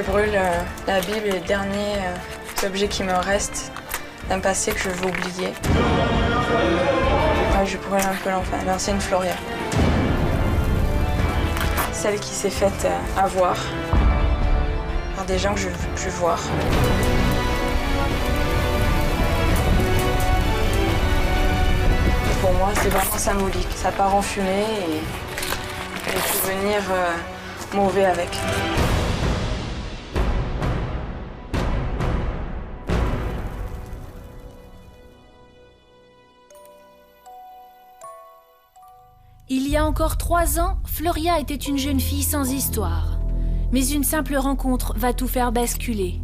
Je brûle la Bible, le dernier objet qui me reste d'un passé que je veux oublier. Je brûle un peu l'ancienne Floria. Celle qui s'est faite avoir par des gens que je ne veux plus voir. Pour moi, c'est vraiment symbolique. Ça part en fumée et les souvenirs mauvais avec. Il y a encore 3 ans, Floria était une jeune fille sans histoire. Mais une simple rencontre va tout faire basculer.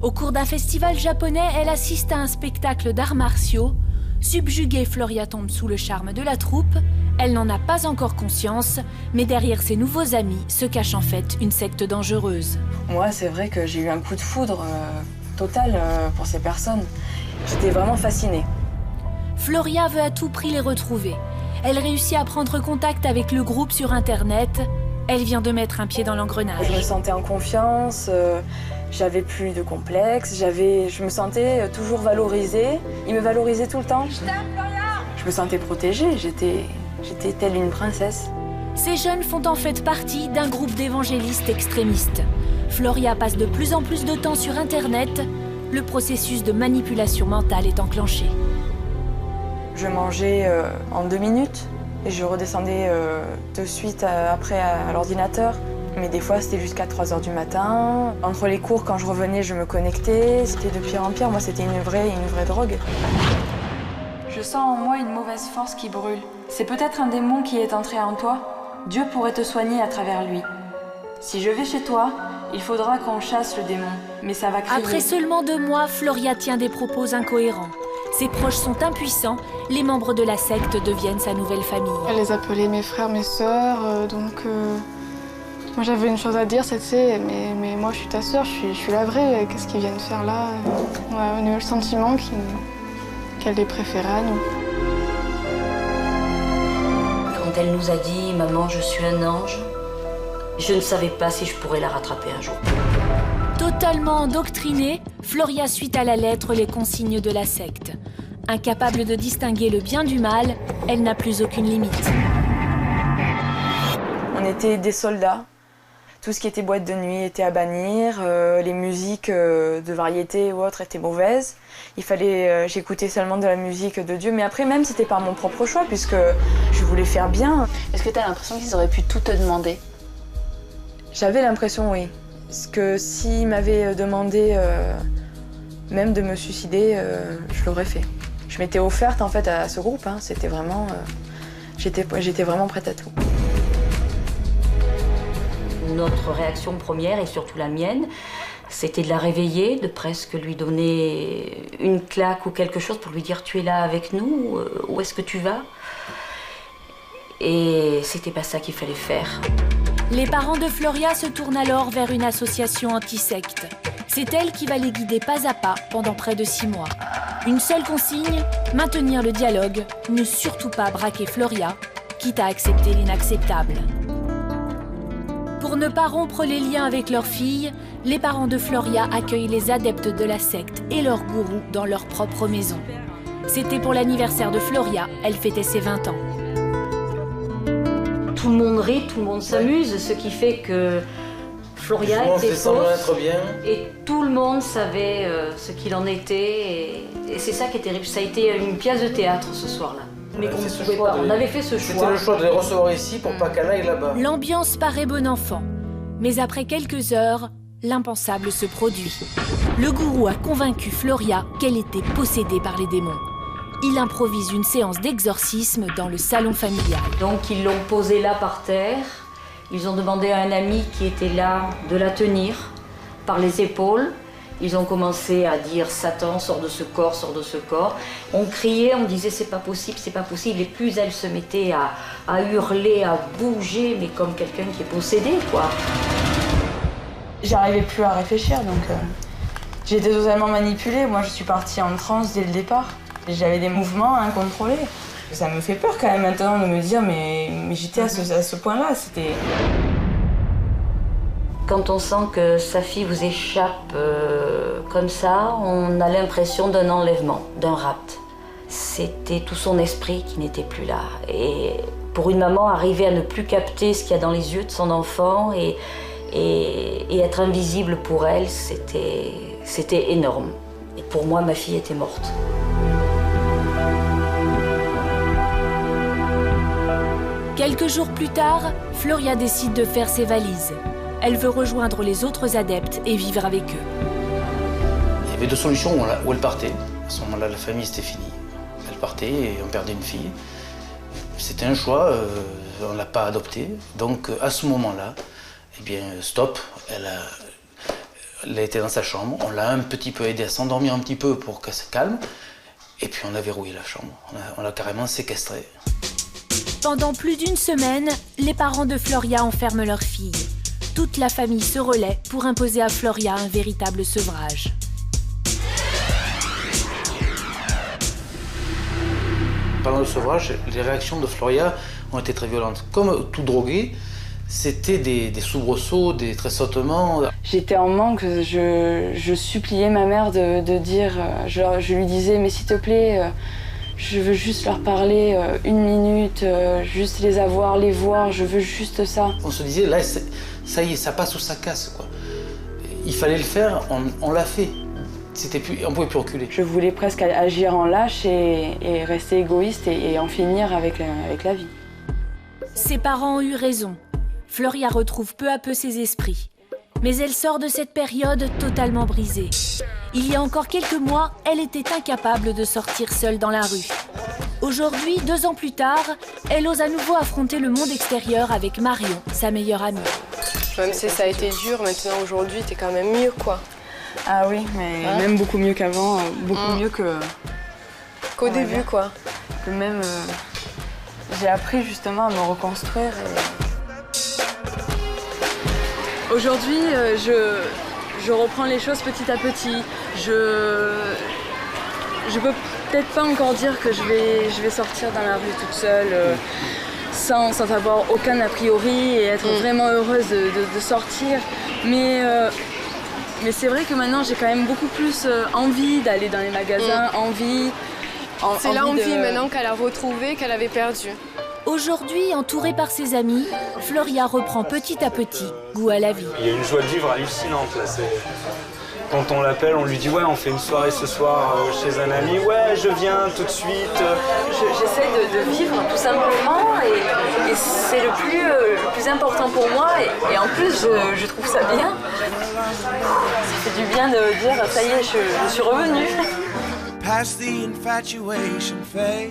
Au cours d'un festival japonais, elle assiste à un spectacle d'arts martiaux. Subjuguée, Floria tombe sous le charme de la troupe. Elle n'en a pas encore conscience, mais derrière ses nouveaux amis se cache en fait une secte dangereuse. Moi, c'est vrai que j'ai eu un coup de foudre total pour ces personnes. J'étais vraiment fascinée. Floria veut à tout prix les retrouver. Elle réussit à prendre contact avec le groupe sur Internet. Elle vient de mettre un pied dans l'engrenage. Je me sentais en confiance, j'avais plus de complexe, je me sentais toujours valorisée. Ils me valorisaient tout le temps. Je t'aime, Floria! Je me sentais protégée, j'étais telle une princesse. Ces jeunes font en fait partie d'un groupe d'évangélistes extrémistes. Floria passe de plus en plus de temps sur Internet. Le processus de manipulation mentale est enclenché. Je mangeais en 2 minutes et je redescendais de suite après à l'ordinateur. Mais des fois, c'était jusqu'à 3h du matin. Entre les cours, quand je revenais, je me connectais. C'était de pire en pire. Moi, c'était une vraie drogue. Je sens en moi une mauvaise force qui brûle. C'est peut-être un démon qui est entré en toi. Dieu pourrait te soigner à travers lui. Si je vais chez toi, il faudra qu'on chasse le démon. Mais ça va crier. Après seulement 2 mois, Floria tient des propos incohérents. Ses proches sont impuissants, les membres de la secte deviennent sa nouvelle famille. Elle les appelait mes frères, mes sœurs, moi j'avais une chose à dire, c'était mais moi je suis ta sœur, je suis la vraie, qu'est-ce qu'ils viennent faire là? Ouais, on a eu le sentiment qu'elle les préférait à nous. Quand elle nous a dit « Maman, je suis un ange », je ne savais pas si je pourrais la rattraper un jour. Totalement endoctrinée, Floria suit à la lettre les consignes de la secte. Incapable de distinguer le bien du mal, elle n'a plus aucune limite. On était des soldats. Tout ce qui était boîte de nuit était à bannir. Les musiques de variété ou autres étaient mauvaises. Il fallait j'écoutais seulement de la musique de Dieu. Mais après même, c'était par mon propre choix puisque je voulais faire bien. Est-ce que tu as l'impression qu'ils auraient pu tout te demander? J'avais l'impression, oui. Parce que s'ils m'avaient demandé même de me suicider, je l'aurais fait. Je m'étais offerte en fait à ce groupe. Hein. C'était vraiment, j'étais vraiment prête à tout. Notre réaction première, et surtout la mienne, c'était de la réveiller, de presque lui donner une claque ou quelque chose pour lui dire « Tu es là avec nous, où est-ce que tu vas ?» Et c'était pas ça qu'il fallait faire. Les parents de Floria se tournent alors vers une association anti-secte. C'est elle qui va les guider pas à pas pendant près de 6 mois. Une seule consigne, maintenir le dialogue, ne surtout pas braquer Floria, quitte à accepter l'inacceptable. Pour ne pas rompre les liens avec leur fille, les parents de Floria accueillent les adeptes de la secte et leurs gourous dans leur propre maison. C'était pour l'anniversaire de Floria, elle fêtait ses 20 ans. Tout le monde rit, tout le monde s'amuse, ce qui fait que Floria était fausse et tout le monde savait ce qu'il en était et c'est ça qui est terrible. Ça a été une pièce de théâtre ce soir-là. Mais qu'on ne pouvait pas. On avait fait ce choix. C'était le choix de les recevoir ici pour pas qu'elle aille là-bas. L'ambiance paraît bon enfant, mais après quelques heures, l'impensable se produit. Le gourou a convaincu Floria qu'elle était possédée par les démons. Il improvise une séance d'exorcisme dans le salon familial. Donc ils l'ont posée là par terre. Ils ont demandé à un ami qui était là de la tenir par les épaules. Ils ont commencé à dire « Satan, sors de ce corps, sors de ce corps ». On criait, on disait « c'est pas possible, c'est pas possible ». Et plus elle se mettait à hurler, à bouger, mais comme quelqu'un qui est possédé, quoi. J'arrivais plus à réfléchir, donc j'ai été totalement manipulée. Moi, je suis partie en transe dès le départ. J'avais des mouvements incontrôlés. Ça me fait peur quand même maintenant de me dire mais j'étais à ce point-là, c'était... Quand on sent que sa fille vous échappe comme ça, on a l'impression d'un enlèvement, d'un rapt. C'était tout son esprit qui n'était plus là. Et pour une maman, arriver à ne plus capter ce qu'il y a dans les yeux de son enfant et être invisible pour elle, c'était énorme. Et pour moi, ma fille était morte. Quelques jours plus tard, Floria décide de faire ses valises. Elle veut rejoindre les autres adeptes et vivre avec eux. Il y avait deux solutions où elle partait. À ce moment-là, la famille, c'était fini. Elle partait et on perdait une fille. C'était un choix, on ne l'a pas adopté. Donc à ce moment-là, eh bien, stop. Elle a été dans sa chambre. On l'a un petit peu aidée à s'endormir un petit peu pour qu'elle se calme. Et puis on a verrouillé la chambre. On l'a carrément séquestrée. Pendant plus d'une semaine, les parents de Floria enferment leur fille. Toute la famille se relaie pour imposer à Floria un véritable sevrage. Pendant le sevrage, les réactions de Floria ont été très violentes. Comme tout drogué, c'était des soubresauts, des tressautements. J'étais en manque, je suppliais ma mère de dire, je lui disais, mais s'il te plaît, je veux juste leur parler 1 minute, juste les avoir, les voir, je veux juste ça. On se disait, là, ça y est, ça passe ou ça casse, quoi. Il fallait le faire, on l'a fait. On ne pouvait plus reculer. Je voulais presque agir en lâche et rester égoïste et en finir avec la vie. Ses parents ont eu raison. Floria retrouve peu à peu ses esprits. Mais elle sort de cette période totalement brisée. Il y a encore quelques mois, elle était incapable de sortir seule dans la rue. Aujourd'hui, 2 ans plus tard, elle ose à nouveau affronter le monde extérieur avec Marion, sa meilleure amie. Même si ça a été dur, maintenant aujourd'hui, t'es quand même mieux, quoi. Ah oui, mais même beaucoup mieux qu'avant, beaucoup mieux qu'au début, quoi. Que même, j'ai appris justement à me reconstruire. Aujourd'hui, je reprends les choses petit à petit. Je peux peut-être pas encore dire que je vais sortir dans la rue toute seule sans avoir aucun a priori et être vraiment heureuse de sortir. Mais c'est vrai que maintenant j'ai quand même beaucoup plus envie d'aller dans les magasins, C'est l'envie maintenant qu'elle a retrouvée, qu'elle avait perdue. Aujourd'hui, entourée par ses amis, Floria reprend petit à petit goût à la vie. Il y a une joie de vivre hallucinante là. Quand on l'appelle, on lui dit ouais, on fait une soirée ce soir chez un ami. Ouais, je viens tout de suite. J'essaie de vivre tout simplement et c'est le plus important pour moi et en plus je trouve ça bien. Ça fait du bien de dire ça y est, je suis revenue. Past the infatuation phase.